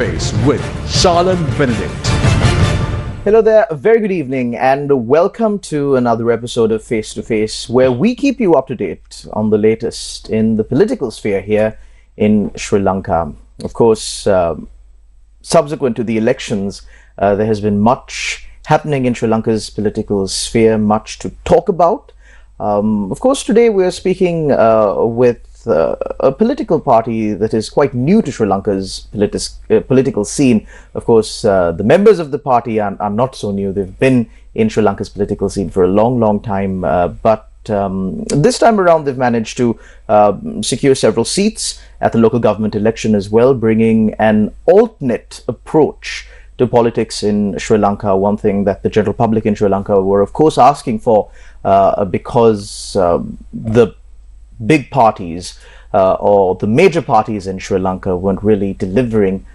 Face with Charlotte Benedict. Hello there, a very good evening and welcome to another episode of Face to Face, where we keep you up to date on the latest in the political sphere here in Sri Lanka. Of course, subsequent to the elections, there has been much happening in Sri Lanka's political sphere, much to talk about. Of course, today we're speaking with a political party that is quite new to Sri Lanka's political scene. Of course, the members of the party are not so new. They've been in Sri Lanka's political scene for a long time. But this time around, they've managed to secure several seats at the local government election as well, bringing an alternate approach to politics in Sri Lanka, one thing that the general public in Sri Lanka were, of course, asking for because the big parties or the major parties in Sri Lanka weren't really delivering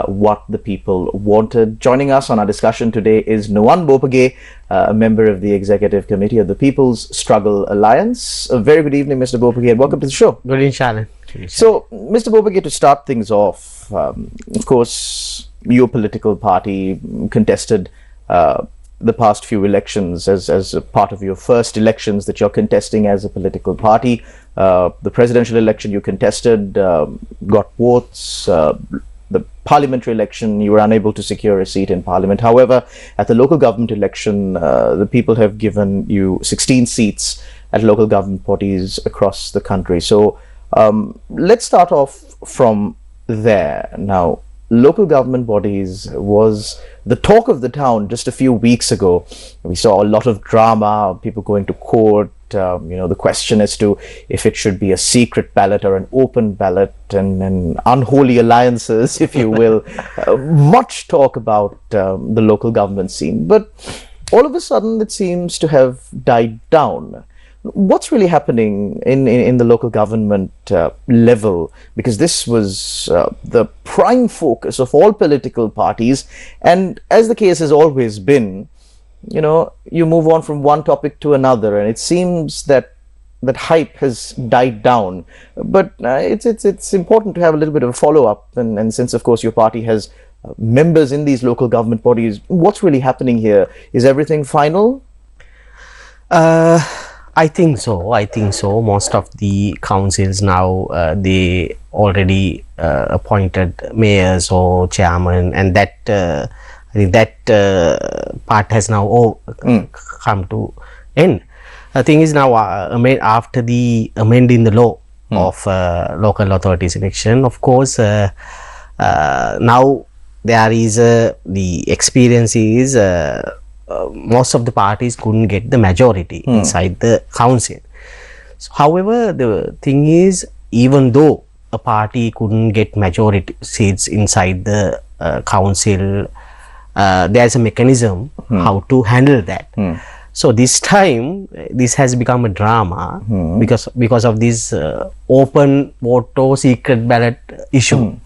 what the people wanted. Joining us on our discussion today is Nuwan Bopage, a member of the Executive Committee of the People's Struggle Alliance. A very good evening, Mr. Bopage, and welcome to the show. Good evening, Shannon. So, Mr. Bopage, to start things off, of course, your political party contested the past few elections as a part of your first elections that you're contesting as a political party. The presidential election you contested got votes. The parliamentary election, you were unable to secure a seat in parliament. However, at the local government election, the people have given you 16 seats at local government bodies across the country. So let's start off from there. Now, local government bodies was the talk of the town just a few weeks ago. We saw a lot of drama, people going to court, the question as to if it should be a secret ballot or an open ballot, and unholy alliances, if you will. Much talk about the local government scene, but all of a sudden it seems to have died down. What's really happening in the local government level? Because this was the prime focus of all political parties, and as the case has always been, you move on from one topic to another, and it seems that hype has died down. But it's important to have a little bit of a follow-up, and since of course your party has members in these local government bodies, what's really happening here? Is everything final? I think so. Most of the councils now, they already appointed mayors or chairman, and that I think that part has now come to end. The thing is now, after the amending the law of local authorities election, of course, now there is the experience is most of the parties couldn't get the majority inside the council. So, however, the thing is, even though a party couldn't get majority seats inside the council, there's a mechanism how to handle that. So this time, this has become a drama because of this open vote or secret ballot issue.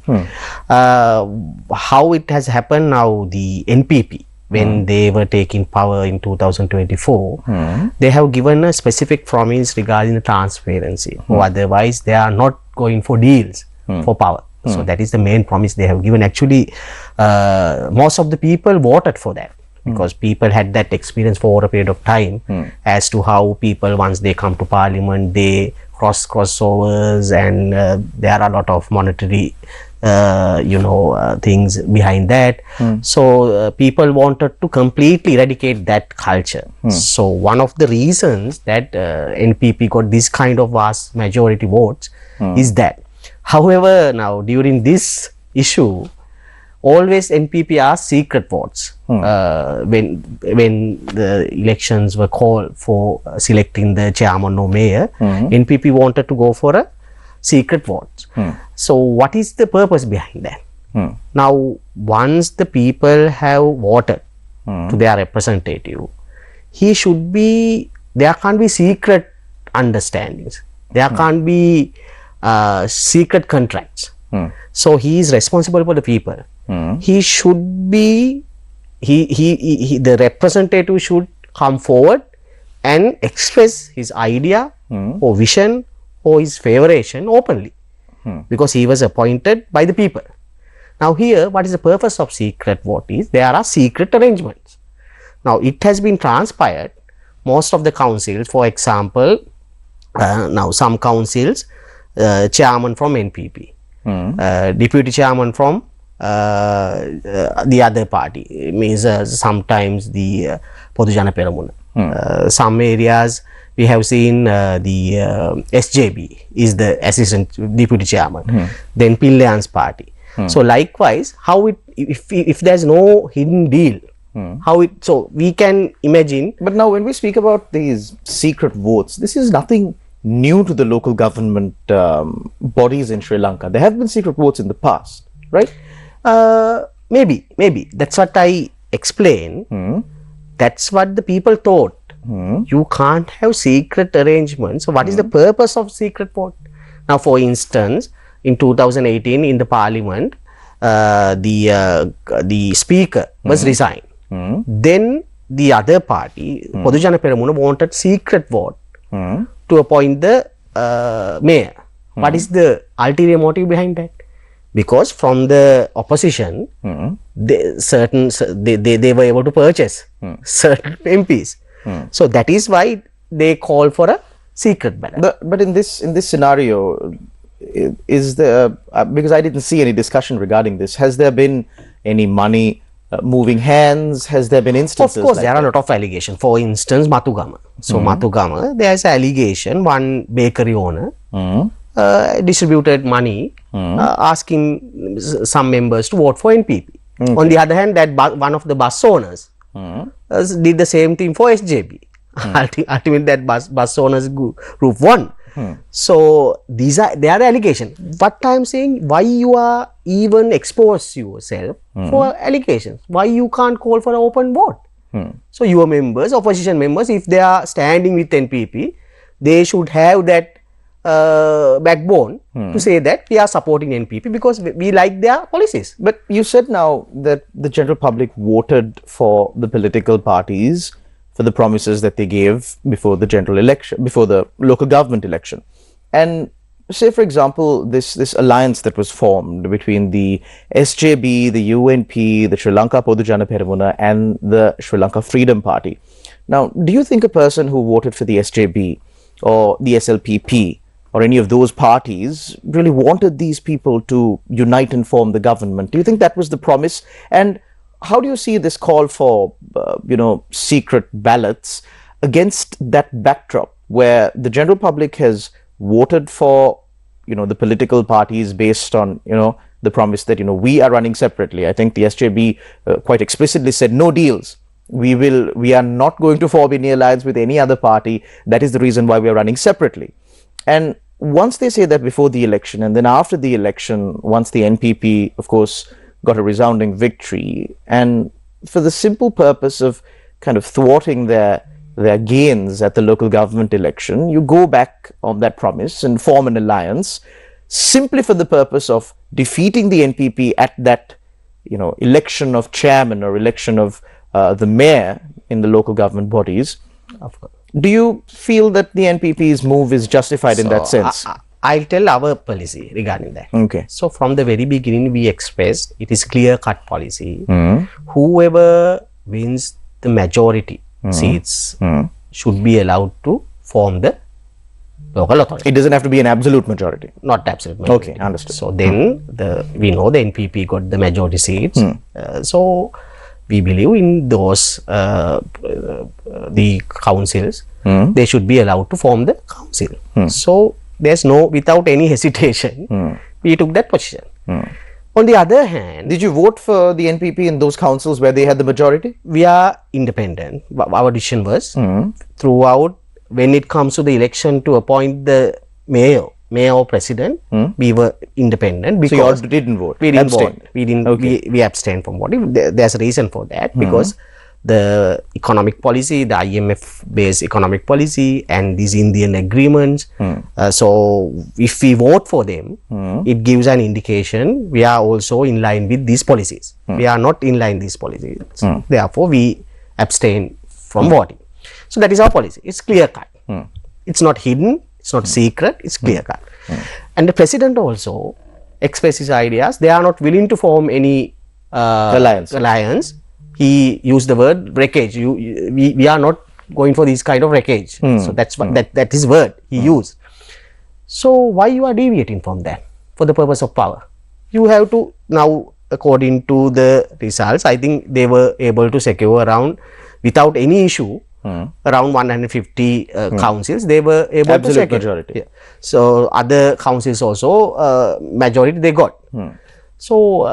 How it has happened now, the NPP, when they were taking power in 2024, they have given a specific promise regarding the transparency, or otherwise they are not going for deals for power. So that is the main promise they have given. Actually, most of the people voted for that because people had that experience for over a period of time as to how people, once they come to parliament, they crossovers, and there are a lot of monetary things behind that. So people wanted to completely eradicate that culture. So one of the reasons that NPP got this kind of vast majority votes is that. However, now during this issue, always NPP asked secret votes when the elections were called for selecting the chairman or mayor. NPP wanted to go for a secret vote. So what is the purpose behind that? Now, once the people have voted to their representative, there can't be secret understandings. There can't be secret contracts. So he is responsible for the people. He should be, the representative should come forward and express his idea or vision or his favoration openly, because he was appointed by the people. Now here, what is the purpose of secret vote is there are secret arrangements. Now it has been transpired, most of the councils, for example, now some councils, chairman from NPP, deputy chairman from the other party, means sometimes the Podujana Peramuna. Some areas we have seen the SJB is the assistant deputy chairman, then Pillayan's party. So likewise, how it, if there's no hidden deal, how it, so we can imagine. But now when we speak about these secret votes, this is nothing new to the local government bodies in Sri Lanka. There have been secret votes in the past, right? Maybe that's what I explained. That's what the people thought. You can't have secret arrangements. So what is the purpose of secret vote? Now, for instance, in 2018 in the parliament, the speaker was resigned. Then the other party, Podujana Peramuna, wanted secret vote to appoint the mayor. What is the ulterior motive behind that? Because from the opposition, they were able to purchase certain MPs. So that is why they call for a secret ballot. But in this scenario, is there, because I didn't see any discussion regarding this, has there been any money moving hands? Has there been instances? Of course, like there are a lot of allegations. For instance, Matugama. So Matugama, there is an allegation, one bakery owner distributed money asking some members to vote for NPP. On the other hand, that one of the bus owners did the same thing for SJB. Ultimately, that bus owners group won. So they are the allegations. What I am saying, why you are even expose yourself for allegations? Why you can't call for an open vote? So your members, opposition members, if they are standing with NPP, they should have that backbone to say that we are supporting NPP because we like their policies. But you said now that the general public voted for the political parties for the promises that they gave before the general election, before the local government election. And say, for example, this alliance that was formed between the SJB, the UNP, the Sri Lanka Podujana Peramuna and the Sri Lanka Freedom Party. Now, do you think a person who voted for the SJB or the SLPP or any of those parties really wanted these people to unite and form the government? Do you think that was the promise? And how do you see this call for, secret ballots against that backdrop where the general public has voted for, the political parties based on, the promise that, we are running separately? I think the SJB quite explicitly said no deals. We are not going to form any alliance with any other party. That is the reason why we are running separately. And once they say that before the election, and then after the election, once the NPP, of course, got a resounding victory, and for the simple purpose of kind of thwarting their gains at the local government election, you go back on that promise and form an alliance simply for the purpose of defeating the NPP at that, election of chairman or election of the mayor in the local government bodies. Of course. Do you feel that the NPP's move is justified in that sense? I'll tell our policy regarding that. Okay. So from the very beginning, we expressed it is clear-cut policy. Whoever wins the majority seats should be allowed to form the local authority. It doesn't have to be an absolute majority. Not absolute majority. Okay, understood. So then we know the NPP got the majority seats. So we believe in those the councils. They should be allowed to form the council. So there's no, without any hesitation, we took that position. On the other hand, did you vote for the NPP in those councils where they had the majority? We are independent. Our decision was throughout, when it comes to the election to appoint the mayor or president, we were independent. Because so you didn't vote? We didn't vote. We didn't. Okay. We abstained from voting. There's a reason for that, because the economic policy, the IMF-based economic policy, and these Indian agreements. So if we vote for them, it gives an indication we are also in line with these policies. We are not in line with these policies. Therefore, we abstain from voting. So that is our policy. It's clear cut. It's not hidden. It's not secret. It's clear cut. And the president also express his ideas. They are not willing to form any alliance. He used the word wreckage. We are not going for this kind of wreckage. So that's what that is word he used. So why you are deviating from that for the purpose of power? You have to now, according to the results, I think they were able to secure around, without any issue, around 150 councils. They were able to secure majority. Yeah. So other councils also majority they got. So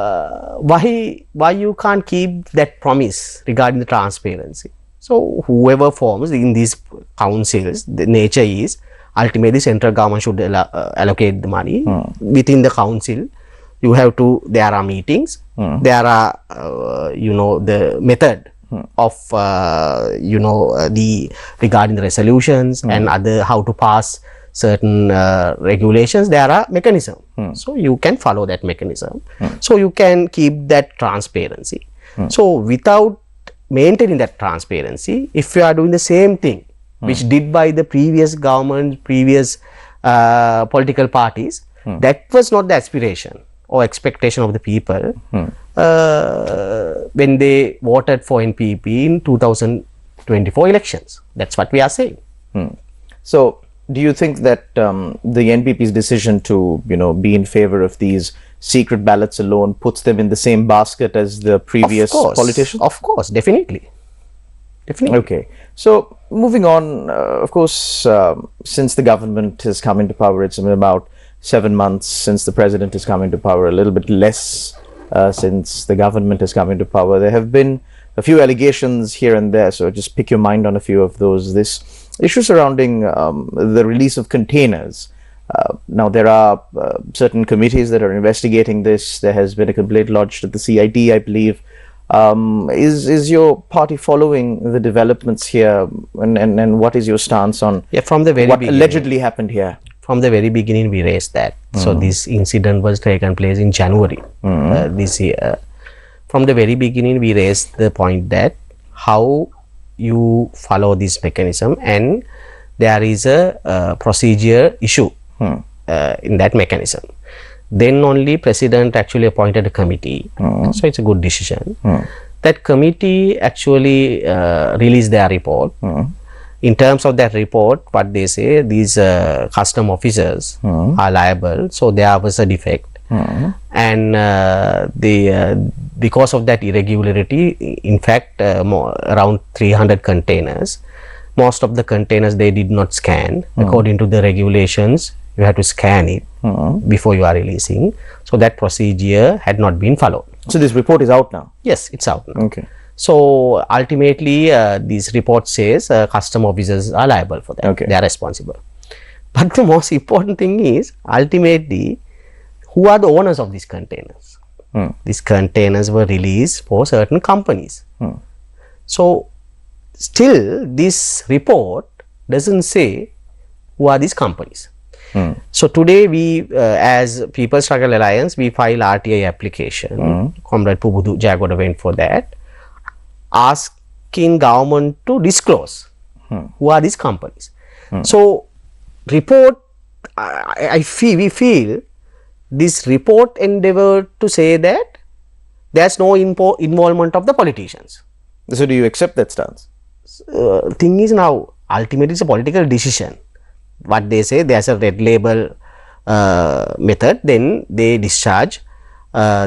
why you can't keep that promise regarding the transparency? So whoever forms in these councils, the nature is ultimately central government should allocate the money within the council. You have to, there are meetings, there are the method of the regarding the resolutions and other, how to pass certain regulations. There are mechanism, so you can follow that mechanism, so you can keep that transparency. So without maintaining that transparency, if you are doing the same thing which did by the previous government, previous political parties, that was not the aspiration or expectation of the people when they voted for NPP in 2024 elections. That's what we are saying. So do you think that the NPP's decision to be in favor of these secret ballots alone puts them in the same basket as the previous politicians? Of course, definitely. Okay, so moving on, of course, since the government has come into power, it's been about 7 months since the president has come into power, a little bit less since the government has come into power. There have been a few allegations here and there, so just pick your mind on a few of those. This issue surrounding the release of containers. Now there are certain committees that are investigating this. There has been a complaint lodged at the CID, I believe. Is your party following the developments here, and what is your stance on from the very what beginning, allegedly happened here? From the very beginning we raised that. So this incident was taken place in January this year. From the very beginning we raised the point that how you follow this mechanism, and there is a procedure issue in that mechanism. Then only president actually appointed a committee, so it's a good decision. That committee actually released their report. In terms of that report, what they say, these custom officers are liable, so there was a defect, and because of that irregularity, in fact around 300 containers, most of the containers they did not scan according to the regulations. You have to scan it before you are releasing, so that procedure had not been followed. So this report is out now? Yes, it's out now. Okay. So ultimately this report says custom officers are liable for that. They are responsible. But the most important thing is, ultimately, who are the owners of these containers? These containers were released for certain companies. So still this report doesn't say who are these companies. So today we as People's Struggle Alliance, we file RTI application. Comrade Pubudu Jagoda went for that, asking government to disclose who are these companies. So report, we feel this report endeavored to say that there's no involvement of the politicians. So do you accept that stance? Thing is, now ultimately it's a political decision. What they say, there's a red label method, then they discharge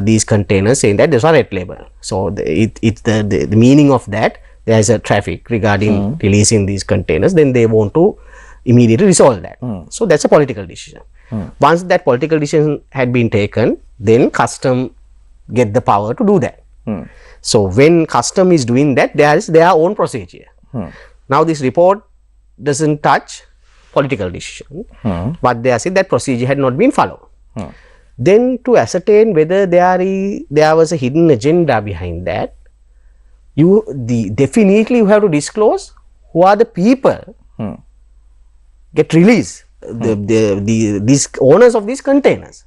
these containers saying that there's a red label. So it's the meaning of that, there's a traffic regarding releasing these containers, then they want to immediately resolve that. So that's a political decision. Once that political decision had been taken, then custom get the power to do that. So when custom is doing that, there is their own procedure. Now this report doesn't touch political decision, but they are saying that procedure had not been followed. Then to ascertain whether there was a hidden agenda behind that, definitely you have to disclose who are the people get released, these owners of these containers.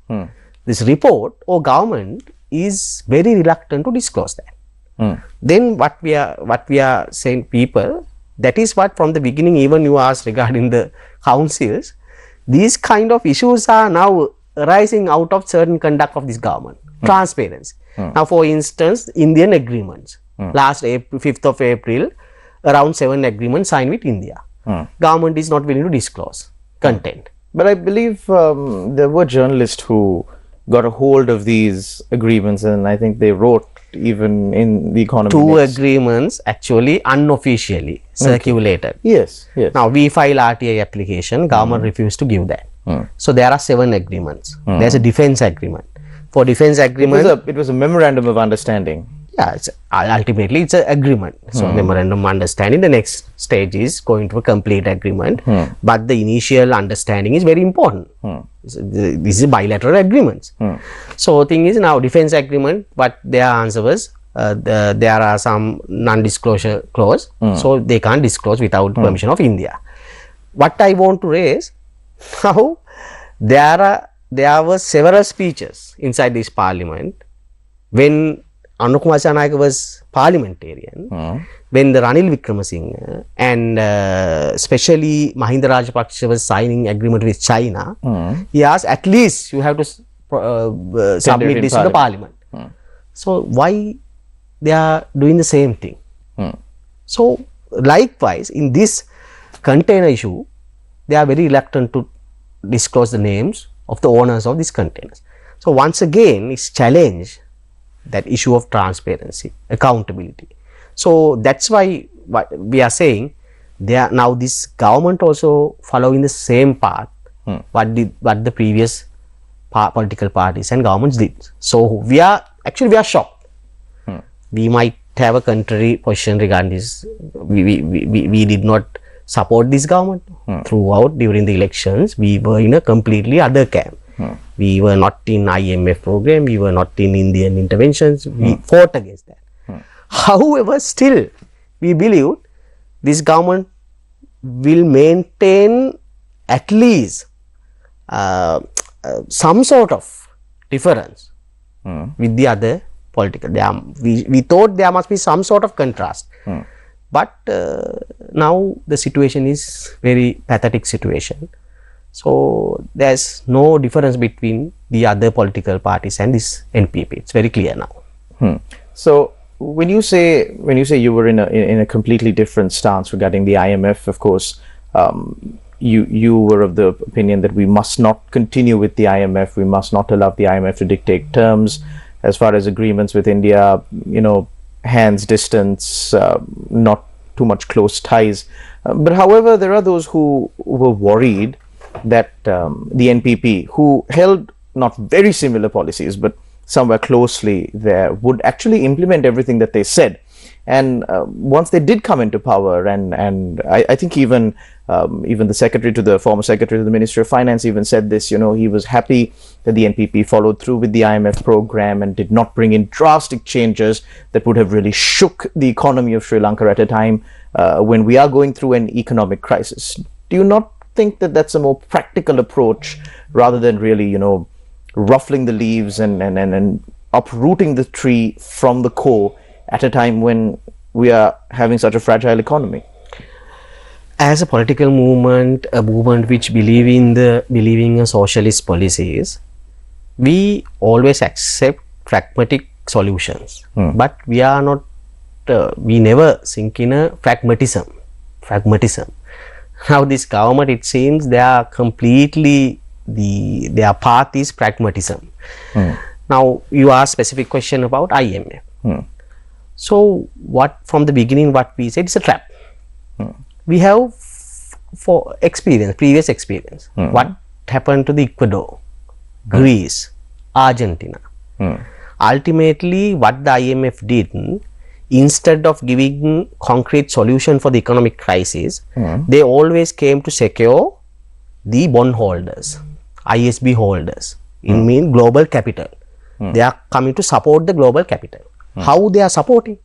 This report or government is very reluctant to disclose that. Then what we are saying, people, that is what from the beginning, even you asked regarding the councils, these kind of issues are now arising out of certain conduct of this government. Transparency. Now, for instance, Indian agreements. Last April, 5th of April, around 7 agreements signed with India. Government is not willing to disclose content. But I believe there were journalists who got a hold of these agreements, and I think they wrote even in the Economy. 2 agreements actually unofficially circulated. Yes, yes. Now, we file RTI application, government refused to give that. So, there are 7 agreements. There's a defense agreement. For defense agreement, it was a memorandum of understanding. Yeah, ultimately it's an agreement. So, memorandum of understanding, the next stage is going to a complete agreement. But the initial understanding is very important. This is bilateral agreements. So, thing is now defense agreement, but their answer was there are some non-disclosure clause. So, they can't disclose without permission of India. What I want to raise, now there were several speeches inside this parliament when Anukumar Sanayaka was parliamentarian, when the Ranil Wickremesinghe and especially Mahinda Rajapaksa was signing agreement with China, he asked at least you have to submit this to the parliament. So, why they are doing the same thing? So, likewise in this container issue, they are very reluctant to disclose the names of the owners of these containers. So, once again it's challenged that issue of transparency, accountability. So, that's why what we are saying, they are now this government also following the same path what the previous political parties and governments did. So, we are shocked. We might have a contrary position regarding this. We did not support this government throughout during the elections. We were in a completely other camp. We were not in IMF program, we were not in Indian interventions, we fought against that. However, still we believe this government will maintain at least some sort of difference with the other political. We thought there must be some sort of contrast. But now the situation is very pathetic situation. So, there is no difference between the other political parties and this NPP. It's very clear now. So, when you say you were in a completely different stance regarding the IMF, of course, you were of the opinion that we must not continue with the IMF. We must not allow the IMF to dictate terms as far as agreements with India. Hands distance, not too much close ties. But however, there are those who were worried that the NPP, who held not very similar policies but somewhere closely there, would actually implement everything that they said. And once they did come into power, and I think even the former secretary to the Ministry of Finance even said this, he was happy that the NPP followed through with the IMF program and did not bring in drastic changes that would have really shook the economy of Sri Lanka at a time when we are going through an economic crisis. Do you not think that that's a more practical approach rather than really, ruffling the leaves and uprooting the tree from the core at a time when we are having such a fragile economy? As a political movement, a movement which believing in socialist policies, we always accept pragmatic solutions, but we are not. We never sink in a pragmatism. Now, this government, it seems they are completely their path is pragmatism. Now, you asked specific question about IMF. So, from the beginning, what we said is a trap. We have previous experience. What happened to the Ecuador, Greece, Argentina? Ultimately, what the IMF did, instead of giving concrete solution for the economic crisis, they always came to secure the bond holders, ISB holders, mean global capital. They are coming to support the global capital. How they are supporting?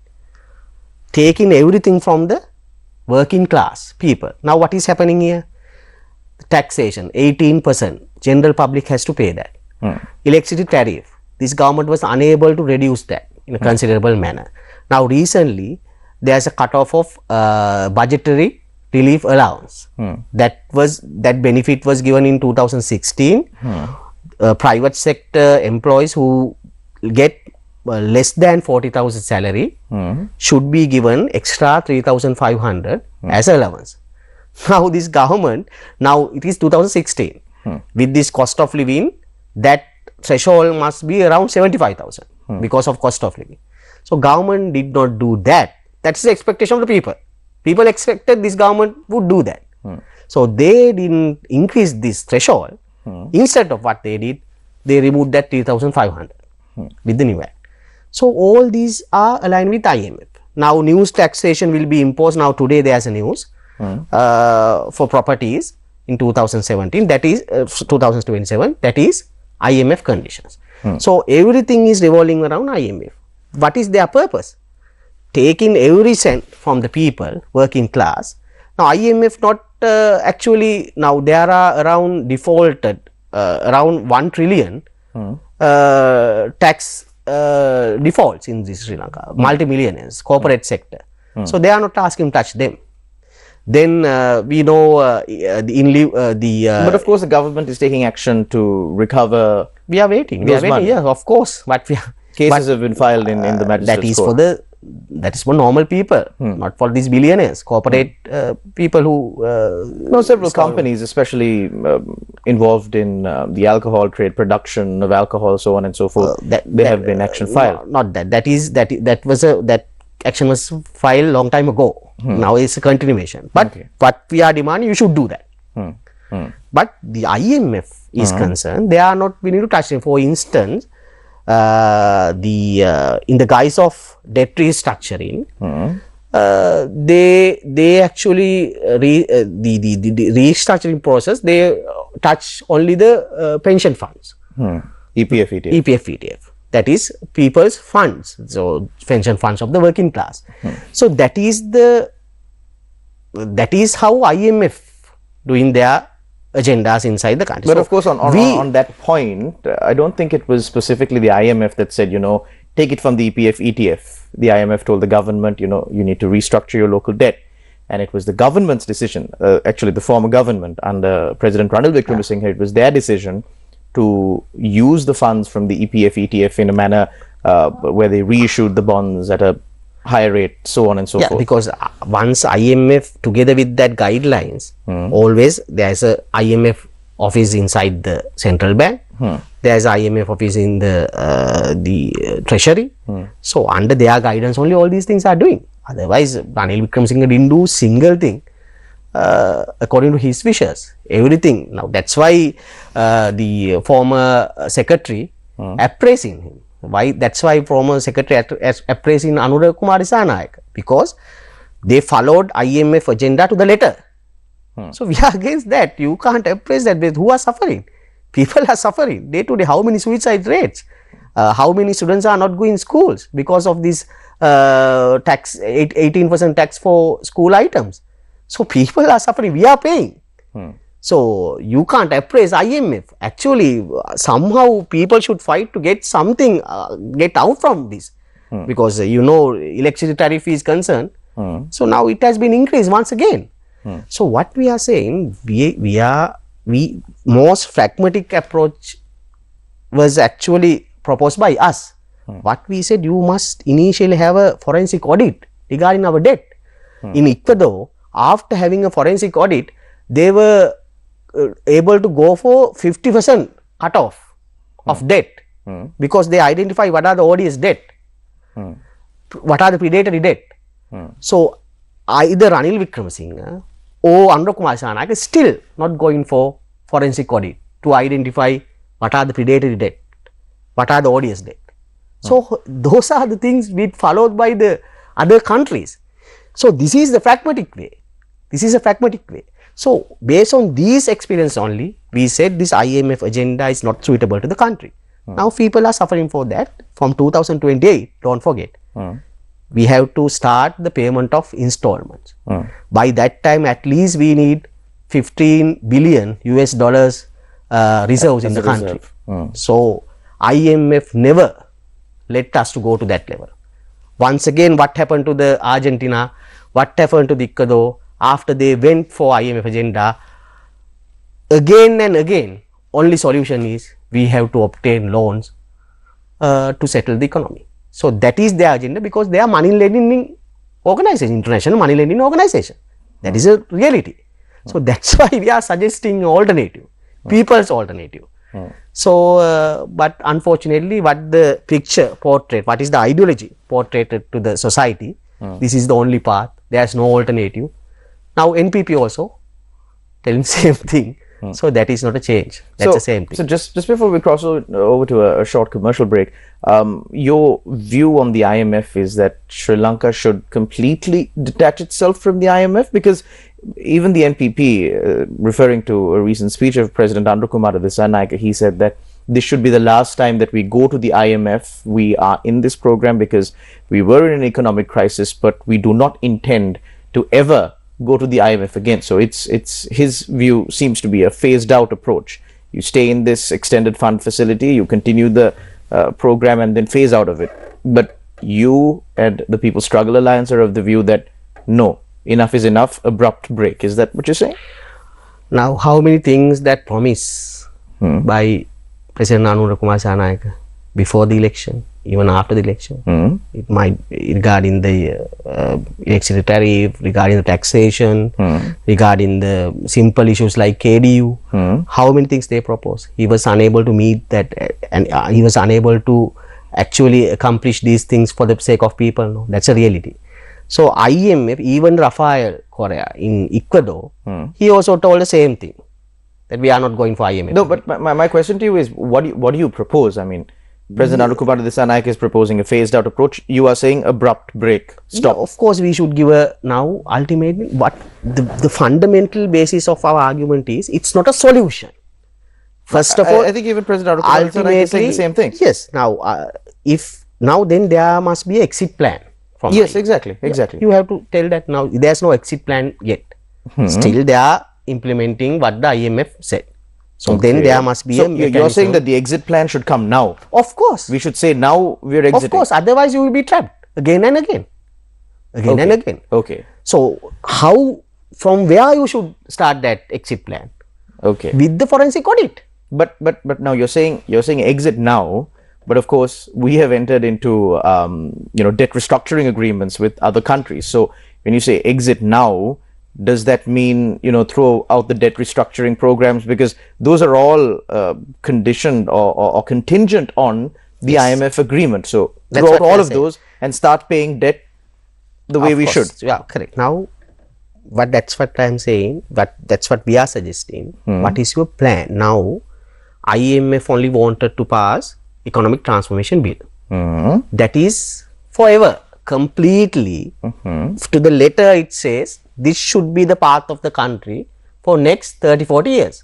Taking everything from the working class people. Now, what is happening here? Taxation, 18%. General public has to pay that. Electricity tariff. This government was unable to reduce that in a considerable manner. Now, recently, there is a cutoff of budgetary relief allowance. That benefit was given in 2016. private sector employees who get less than 40,000 salary should be given extra 3,500 as allowance. Now this government, now it is 2016, with this cost of living, that threshold must be around 75,000 because of cost of living. So government did not do that. That's the expectation of the people. People expected this government would do that. So they didn't increase this threshold. Instead of what they did, they removed that 3,500 with the new act. So all these are aligned with IMF. Now news taxation will be imposed. Now today there is a news for properties in 2017, that is 2027, that is IMF conditions. So everything is revolving around IMF. What is their purpose? Taking every cent from the people, working class. Now IMF not actually, now there are around defaulted around 1 trillion tax defaults in this Sri Lanka, multi-millionaires, corporate sector. So they are not asking to touch them. Then we know but of course the government is taking action to recover. We are waiting. We are waiting. Money. Yes, of course. But we are, cases have been filed in the magistrates court. That is for normal people, not for these billionaires, corporate people who. No, several companies, especially involved in the alcohol trade, production of alcohol, so on and so forth. They have been action filed. Not that. That action was filed long time ago. Now it's a continuation. But what we are demanding, you should do that. But the IMF is concerned, they are not willing to touch them. For instance, in the guise of debt restructuring, they actually the restructuring process, they touch only the pension funds, EPF, ETF. That is people's funds, so pension funds of the working class. So that is how IMF doing their agendas inside the country. But so of course, on that point, I don't think it was specifically the IMF that said, take it from the EPF, ETF. The IMF told the government, you need to restructure your local debt. And it was the government's decision, actually the former government under President Ranil Wickremesinghe, it was their decision to use the funds from the EPF, ETF in a manner where they reissued the bonds at a higher rate, so on and so forth. Because once IMF, together with that guidelines, always there is a IMF office inside the central bank. There is IMF office in the treasury. So under their guidance, only all these things are doing. Otherwise, Ranil Wickremesinghe didn't do single thing according to his wishes. Everything. Now that's why the former secretary appraising him. Why? That's why former secretary appraising Anura Kumar Disanayake, because they followed IMF agenda to the letter. So we are against that. You can't appraise that. Who are suffering? People are suffering day to day. How many suicide rates? How many students are not going to schools because of this tax, 18% tax for school items? So people are suffering. We are paying. So you can't appraise IMF. Actually, somehow people should fight to get something, get out from this, because electricity tariff is concerned. So now it has been increased once again. So what we are saying, we most pragmatic approach was actually proposed by us. What we said, you must initially have a forensic audit regarding our debt. In Ecuador, after having a forensic audit, they were able to go for 50% cutoff of debt, because they identify what are the odious debt, what are the predatory debt. So either Ranil Wickremesinghe or Anura Kumar Disanayake is still not going for forensic audit to identify what are the predatory debt, what are the odious debt. So those are the things being followed by the other countries. So this is the pragmatic way. This is a pragmatic way. So based on these experience only, we said this IMF agenda is not suitable to the country. Now people are suffering for that. From 2028, don't forget, we have to start the payment of installments. By that time, at least we need 15 billion US dollars reserves in the country. So IMF never let us to go to that level. Once again, what happened to the Argentina, what happened to the Ecuador, after they went for IMF agenda, again and again, only solution is we have to obtain loans to settle the economy. So that is their agenda, because they are money lending organization, international money lending organization. That is a reality. So that's why we are suggesting alternative, people's alternative. So, but unfortunately, what the picture portrait, what is the ideology portrayed to the society, this is the only path. There is no alternative. Now NPP also telling same thing. So that is not a change. That's the same thing. So just before we cross over to a short commercial break, your view on the IMF is that Sri Lanka should completely detach itself from the IMF, because even the NPP, referring to a recent speech of President Andrakumara Dissanayake, he said that this should be the last time that we go to the IMF. We are in this program because we were in an economic crisis, but we do not intend to ever go to the IMF again. So it's his view seems to be a phased out approach. You stay in this extended fund facility, you continue the program and then phase out of it. But you and the People's Struggle Alliance are of the view that no, enough is enough, abrupt break. Is that what you're saying? Now, how many things that promise by President Anurakumar Sanayaka before the election, even after the election, it might regarding the electricity tariff, regarding the taxation, regarding the simple issues like KDU, how many things they propose. He was unable to meet that, and he was unable to actually accomplish these things for the sake of people. No, that's a reality. So IMF, even Rafael Correa in Ecuador, he also told the same thing, that we are not going for IMF. No, but my question to you is, what do you propose? I mean, President Andrakumara Dissanayake is proposing a phased out approach. You are saying abrupt break, stop. Yeah, of course, we should give a now ultimately, but the fundamental basis of our argument is it's not a solution. First of all, I think even President Andrakumara Dissanayake is saying the same thing. Yes. Now, if now then there must be an exit plan. From yes, IMF. exactly. You have to tell that now there's no exit plan yet. Still, they are implementing what the IMF said. So then there must be a mechanism. You're saying that the exit plan should come now. Of course. We should say now we're exiting. Of course, otherwise you will be trapped again and again. And again. Okay. So how, from where you should start that exit plan? Okay. With the forensic audit. But now you're saying exit now, but of course we have entered into debt restructuring agreements with other countries. So when you say exit now, does that mean, throw out the debt restructuring programs? Because those are all conditioned or contingent on the IMF agreement. So throw out all of those and start paying debt the way we should. Yeah, correct. Now, that's what I'm saying, but that's what we are suggesting. What is your plan? Now, IMF only wanted to pass economic transformation bill. That is forever, completely. To the letter it says, this should be the path of the country for next 30-40 years.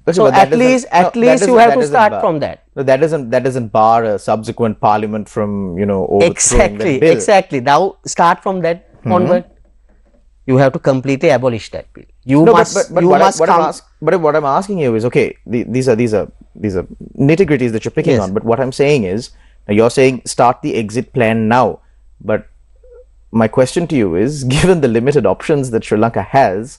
Okay, so at least you have to start from that. No, that doesn't bar a subsequent parliament from overthrowing the bill. Exactly. Now start from that onward. You have to completely abolish that bill. But what I'm asking you is, okay, these are nitty-gritties that you're picking on. But what I'm saying is, you're saying start the exit plan now. But my question to you is, given the limited options that Sri Lanka has,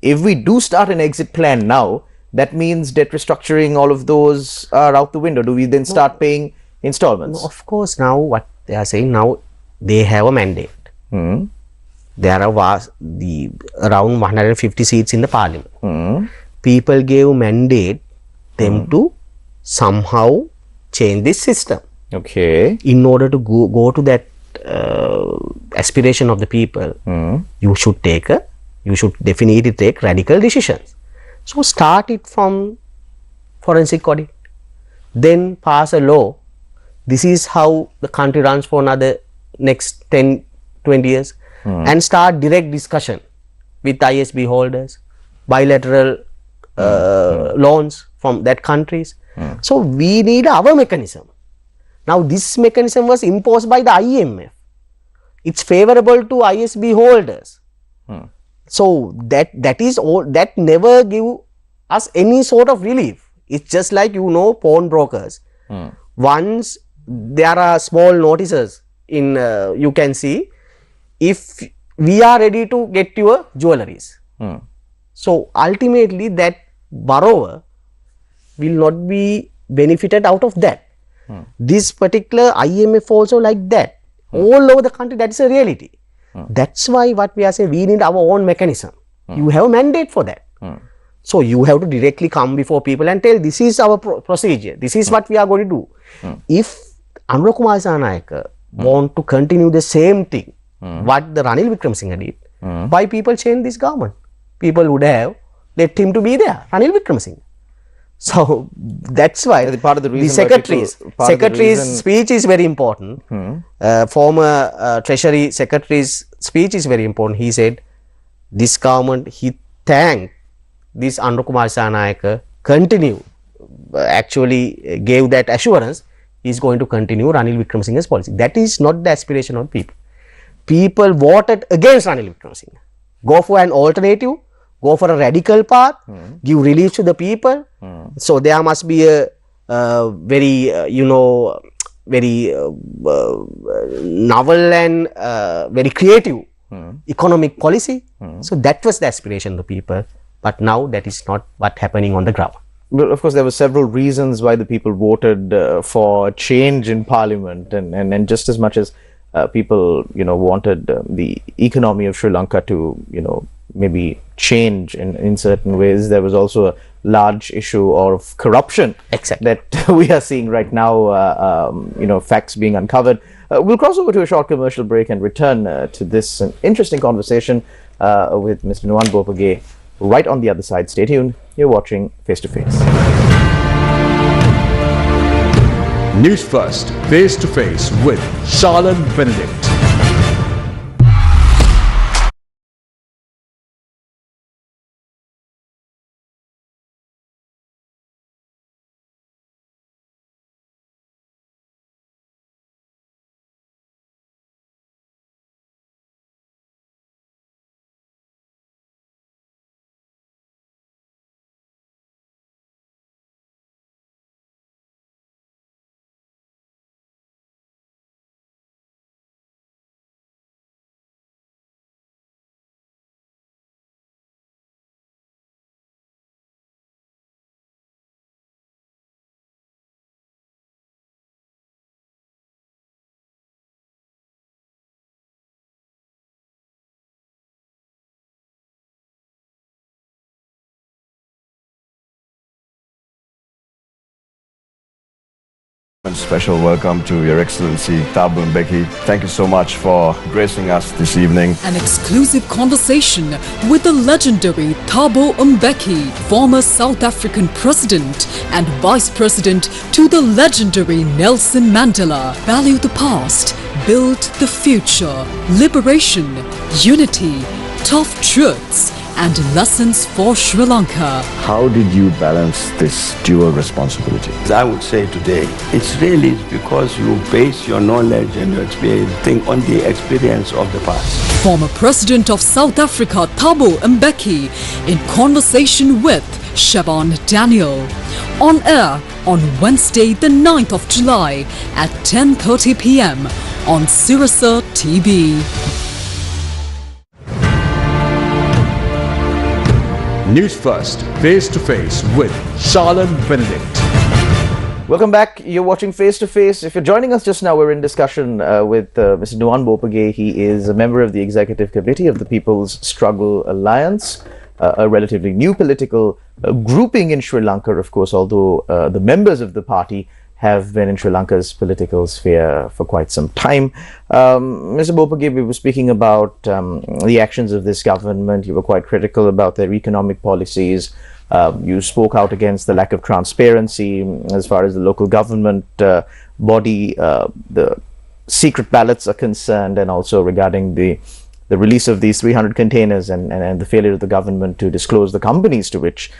if we do start an exit plan now, that means debt restructuring, all of those are out the window. Do we then start paying installments? No, of course, now what they are saying, now they have a mandate. There are around 150 seats in the parliament. People gave mandate them to somehow change this system. Okay. In order to go to that aspiration of the people, you should definitely take radical decisions. So start it from forensic audit, then pass a law. This is how the country runs for another next 10-20 years, and start direct discussion with ISB holders, bilateral loans from that countries. So we need our mechanism. Now this mechanism was imposed by the IMF. It's favorable to ISB holders. So that is all, that never give us any sort of relief. It's just like pawnbrokers. Once there are small notices in you can see, if we are ready to get your jewelries. So ultimately that borrower will not be benefited out of that. This particular IMF also like that. All over the country, that is a reality. That's why what we are saying, we need our own mechanism. You have a mandate for that. So you have to directly come before people and tell, this is our procedure. This is what we are going to do. If Anura Kumar Disanayake want to continue the same thing, what the Ranil Wickremesinghe did, why people change this government? People would have let him to be there, Ranil Wickremesinghe. So that's why part of the reason secretary's speech is very important. Former Treasury Secretary's speech is very important. He said this government, he thanked this Anura Kumar Disanayake, continue, actually gave that assurance, he is going to continue Ranil Wickremesinghe's policy. That is not the aspiration of people. People voted against Ranil Wickremesinghe. Go for an alternative, go for a radical path, give relief to the people. So there must be a very, very novel and very creative economic policy. So that was the aspiration of the people. But now that is not what happening on the ground. Well, of course, there were several reasons why the people voted for change in parliament, and just as much as people, wanted the economy of Sri Lanka to, maybe change in certain ways, there was also a large issue of corruption that we are seeing right now, facts being uncovered. We'll cross over to a short commercial break and return to this interesting conversation with Mr. Nuwan Bopage right on the other side. Stay tuned. You're watching Face to Face. Newsfirst, Face to Face with Shalan Benedict. Special welcome to Your Excellency Thabo Mbeki. Thank you so much for gracing us this evening. An exclusive conversation with the legendary Thabo Mbeki, former South African president and vice president to the legendary Nelson Mandela. Value the past, build the future, liberation, unity, tough truths, and lessons for Sri Lanka. How did you balance this dual responsibility? I would say today, it's really because you base your knowledge and your experience on the experience of the past. Former President of South Africa Thabo Mbeki in conversation with Siobhan Daniel. On air on Wednesday the 9th of July at 10:30 p.m. on Sirasa TV. Newsfirst, Face to Face with Shalan Benedict. Welcome back. You're watching Face to Face. If you're joining us just now, we're in discussion with Mr. Nuwan Bopage. He is a member of the Executive Committee of the People's Struggle Alliance, a relatively new political grouping in Sri Lanka, of course, although the members of the party have been in Sri Lanka's political sphere for quite some time. Mr. Bopage, we were speaking about the actions of this government. You were quite critical about their economic policies. You spoke out against the lack of transparency as far as the local government body, the secret ballots are concerned, and also regarding the release of these 300 containers and the failure of the government to disclose the companies to which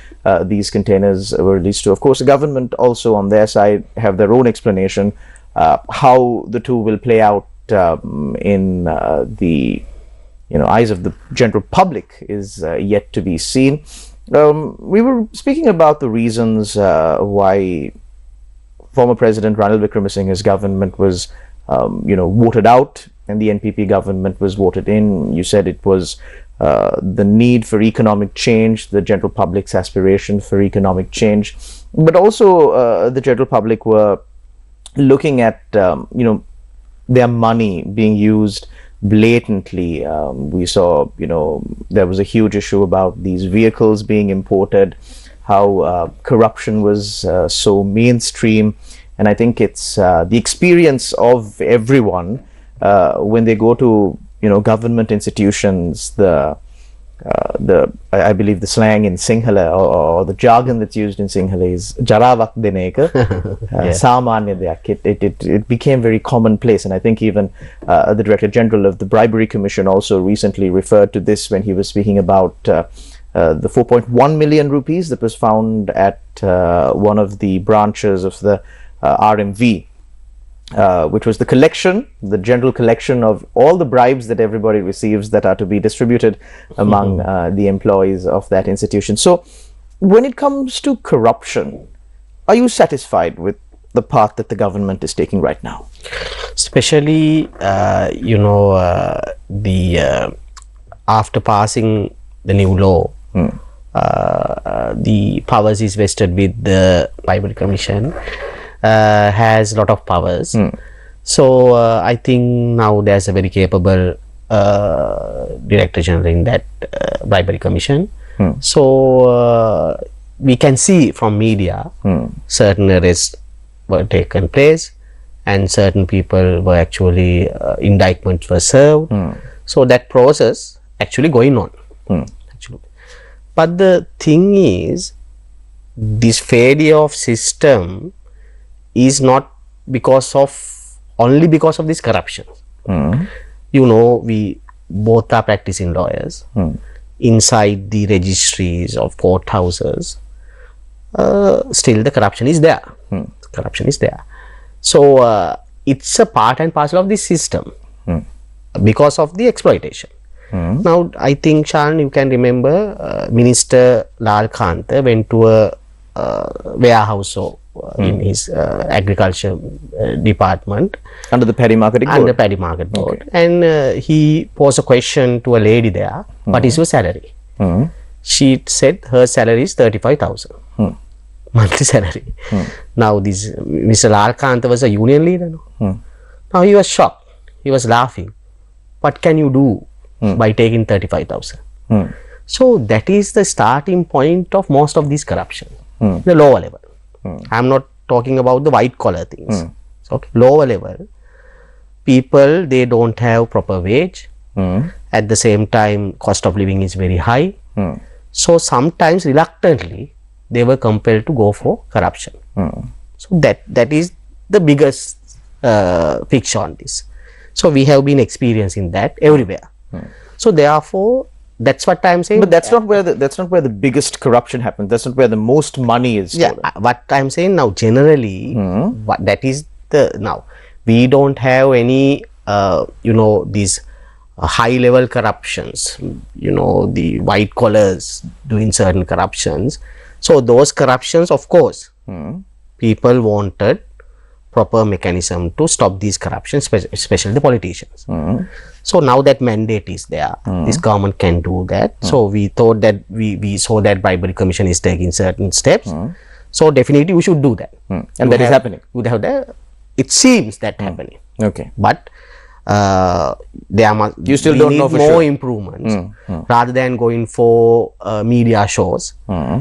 these containers were released to. Of course, the government also on their side have their own explanation. How the two will play out in the eyes of the general public is yet to be seen. We were speaking about the reasons why former President Ranil Wickremesinghe's government was voted out and the NPP government was voted in. You said it was the need for economic change, the general public's aspiration for economic change, but also the general public were looking at their money being used blatantly. We saw there was a huge issue about these vehicles being imported, how corruption was so mainstream, and I think it's the experience of everyone when they go to government institutions. I believe the slang in Sinhala or the jargon that's used in Sinhala is Jarawak Deneka, Samanya Deyak. It became very commonplace, and I think even the Director General of the Bribery Commission also recently referred to this when he was speaking about the 4.1 million rupees that was found at one of the branches of the RMV. Which was the general collection of all the bribes that everybody receives that are to be distributed among the employees of that institution. So, when it comes to corruption, are you satisfied with the path that the government is taking right now? Especially, after passing the new law, the powers is vested with the Bribery Commission. Has a lot of powers. So I think now there's a very capable Director General in that Bribery Commission. So we can see from media certain arrests were taken place and certain people were actually indictments were served. So that process actually going on. Actually. But the thing is, this failure of system is not only because of this corruption. We both are practicing lawyers. Inside the registries of courthouses, still the corruption is there. Corruption is there. So it's a part and parcel of this system because of the exploitation. Now I think, Shan, you can remember Minister Lal Kanta went to a warehouse in his agriculture department under the Paddy Marketing Board. Okay. And he posed a question to a lady there, what is your salary? She said her salary is 35,000 monthly salary. Now this Mr. Lal Kanta was a union leader. Now he was shocked, he was laughing. What can you do by taking 35,000? So that is the starting point of most of this corruption, the lower level. I'm not talking about the white collar things. Okay, lower level people, they don't have proper wage. At the same time, cost of living is very high. So sometimes reluctantly they were compelled to go for corruption. So that is the biggest picture on this. So we have been experiencing that everywhere. So therefore, that's what I'm saying. But that's not where the biggest corruption happens. That's not where the most money is stolen. What I'm saying now, generally, that is now we don't have any these high level corruptions, the white collars doing certain corruptions. So those corruptions, of course, people wanted proper mechanism to stop these corruptions, especially the politicians. So now that mandate is there, this government can do that. So we thought that we saw that Bribery Commission is taking certain steps. So definitely we should do that. And that is happening. It seems that happening. Okay. But there must you still don't know for more sure. improvements rather than going for media shows,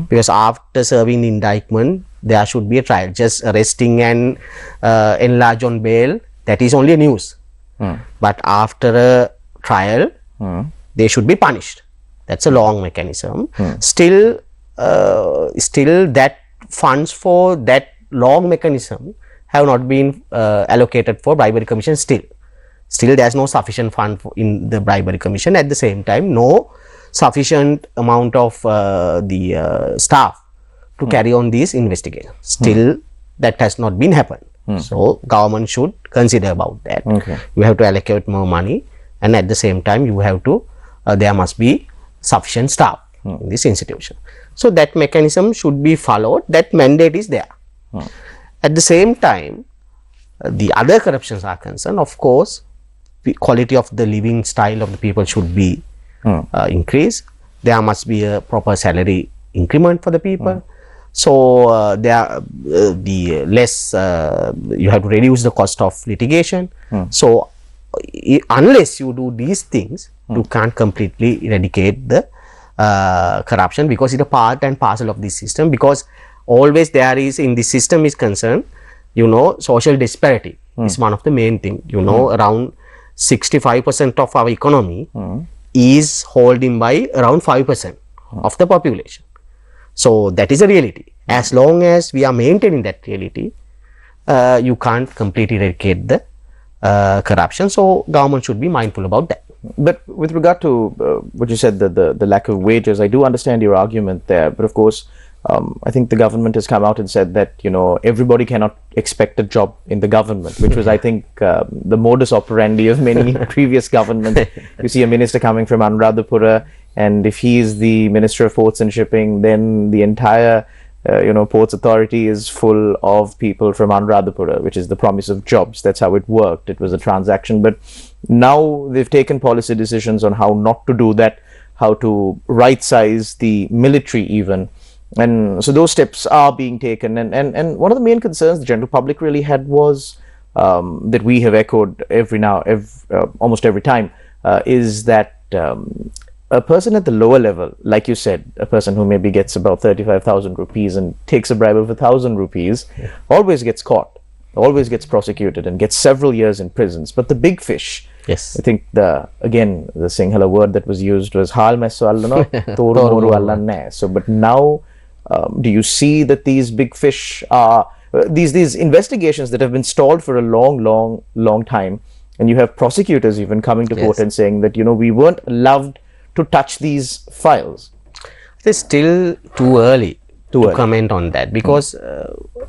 because after serving the indictment there should be a trial. Just arresting and enlarge on bail, that is only a news. But after a trial they should be punished. That's a long mechanism. Still that funds for that long mechanism have not been allocated for Bribery Commission. Still there's no sufficient fund in the Bribery Commission. At the same time, no sufficient amount of the staff to carry on these investigations. Still that has not been happened. So government should consider about that. You have to allocate more money, and at the same time you have to there must be sufficient staff in this institution. So that mechanism should be followed. That mandate is there. At the same time, the other corruptions are concerned, of course, the quality of the living style of the people should be increase. There must be a proper salary increment for the people. So the less you have to reduce the cost of litigation. So unless you do these things, you can't completely eradicate the corruption, because it's a part and parcel of this system. Because always there is, in this system is concerned, you know, social disparity is one of the main thing. You know, around 65% of our economy is holding by around 5% of the population. So that is a reality. As long as we are maintaining that reality, you can't completely eradicate the corruption. So government should be mindful about that. But with regard to what you said, the lack of wages, I do understand your argument there. But of course, I think the government has come out and said that, you know, everybody cannot expect a job in the government, which was, I think, the modus operandi of many previous governments. You see a minister coming from Anuradhapura, and if he is the Minister of Ports and Shipping, then the entire you know, Ports Authority is full of people from Anuradhapura, which is the promise of jobs. That's how it worked. It was a transaction. But now they've taken policy decisions on how not to do that, how to right size the military even. And so those steps are being taken. And one of the main concerns the general public really had was that we have echoed almost every time, is that a person at the lower level, like you said, a person who maybe gets about 35,000 rupees and takes a bribe of 1,000 rupees, always gets caught, always gets prosecuted and gets several years in prisons. But the big fish, yes, I think the Sinhala word that was used was hal messo allano toru moru allanne. So but now do you see that these big fish are these investigations that have been stalled for a long time, and you have prosecutors even coming to court and saying that, you know, we weren't allowed to touch these files? It's still too early to comment on that, because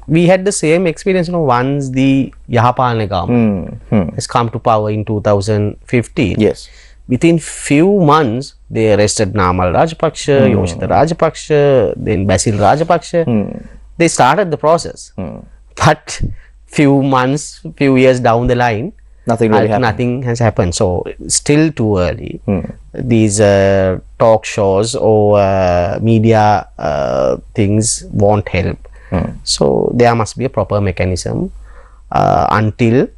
we had the same experience, you know, once the Yahapalana government has come to power in 2015. Yes. Within few months, they arrested Namal Rajapaksa, Yoshida Rajapaksa, then Basil Rajapaksa. They started the process. But few years down the line, nothing really happened. Nothing has happened. So still too early. These talk shows or media things won't help. So there must be a proper mechanism until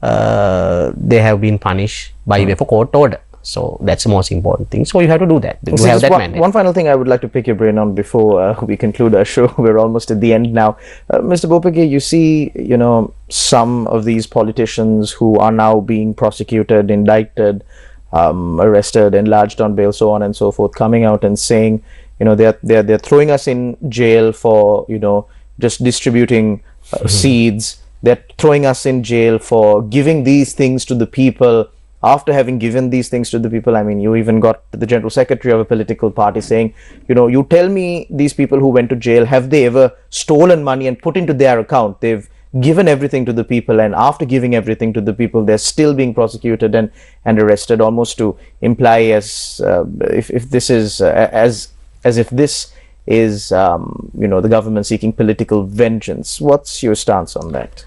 they have been punished by way of a court order. So that's the most important thing. So you have to do that. You have that mandate. One final thing I would like to pick your brain on before we conclude our show. We're almost at the end now. Mr. Bopage, you see, you know, some of these politicians who are now being prosecuted, indicted, arrested, enlarged on bail, so on and so forth, coming out and saying, you know, they're throwing us in jail for, you know, just distributing seeds. They're throwing us in jail for giving these things to the people. After having given these things to the people, I mean, you even got the general secretary of a political party saying, you know, you tell me these people who went to jail, have they ever stolen money and put into their account? They've given everything to the people, and after giving everything to the people, they're still being prosecuted and arrested, almost to imply as if this is as if this is you know, the government seeking political vengeance. What's your stance on that?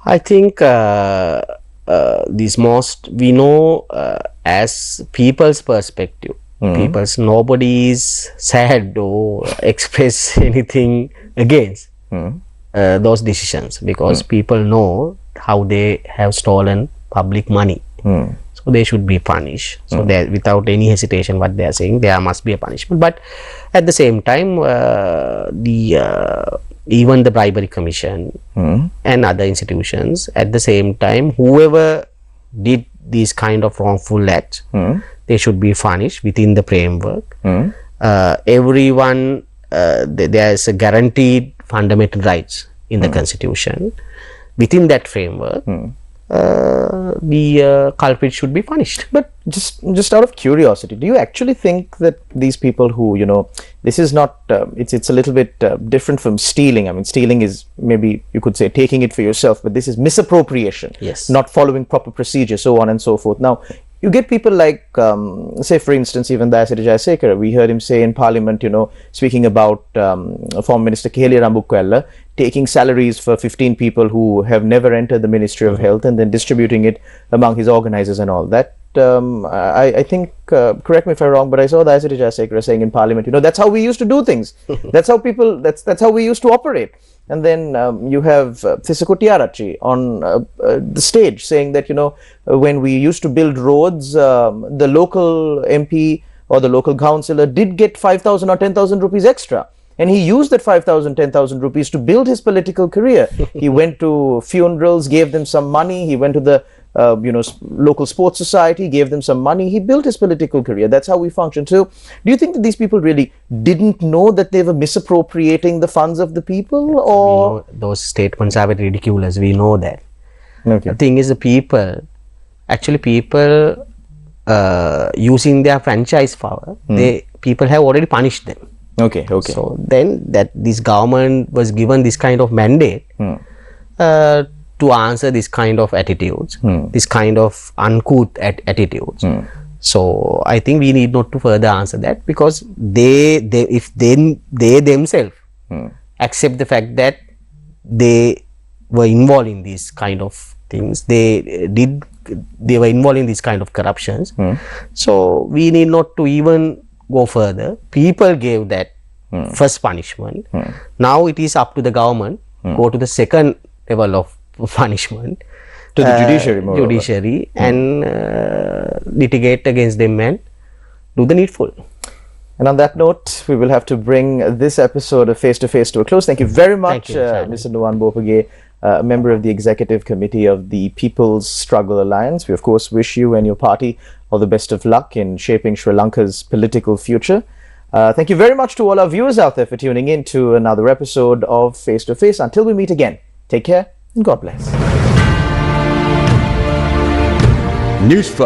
I think we know as people's perspective, nobody is sad or express anything against those decisions, because people know how they have stolen public money. So they should be punished. So that without any hesitation, what they are saying, there must be a punishment. But at the same time, even the bribery commission and other institutions, at the same time, whoever did these kind of wrongful acts, they should be punished within the framework. Everyone, there is a guaranteed fundamental rights in the constitution. Within that framework, the culprit should be punished. But just out of curiosity, do you actually think that these people who, you know, this is not it's a little bit different from stealing. I mean, stealing is, maybe you could say, taking it for yourself, but this is misappropriation, not following proper procedure, so on and so forth. Now you get people like say, for instance, even Dayasiri Jayasekara. We heard him say in parliament, you know, speaking about former minister Keheliya Rambukwella taking salaries for 15 people who have never entered the Ministry of Health and then distributing it among his organizers and all that. I think, correct me if I'm wrong, but I saw the ICT Jayasekara saying in Parliament, that's how we used to do things. That's how how we used to operate. And then you have Thisakuti Arachi on the stage saying that, when we used to build roads, the local MP or the local councillor did get 5,000 or 10,000 rupees extra. And he used that 5,000, 10,000 rupees to build his political career. He went to funerals, gave them some money. He went to the local sports society, gave them some money. He built his political career. That's how we function. So do you think that these people really didn't know that they were misappropriating the funds of the people? Or those statements are very ridiculous. We know that. Okay. The thing is, the people using their franchise power, people have already punished them. Okay. So then that this government was given this kind of mandate to answer this kind of attitudes, this kind of uncouth attitudes. So I think we need not to further answer that, because if they themselves accept the fact that they were involved in these kind of things, they were involved in these kind of corruptions. So we need not to even go further. People gave that first punishment. Now it is up to the government go to the second level of punishment, to the judiciary, and litigate against them and do the needful. And on that note, we will have to bring this episode of Face to Face to a close. Thank you very much, Mr. Nuwan Bopage, a member of the Executive Committee of the People's Struggle Alliance. We, of course, wish you and your party all the best of luck in shaping Sri Lanka's political future. Thank you very much to all our viewers out there for tuning in to another episode of Face to Face. Until we meet again, take care and God bless. Newsfirst.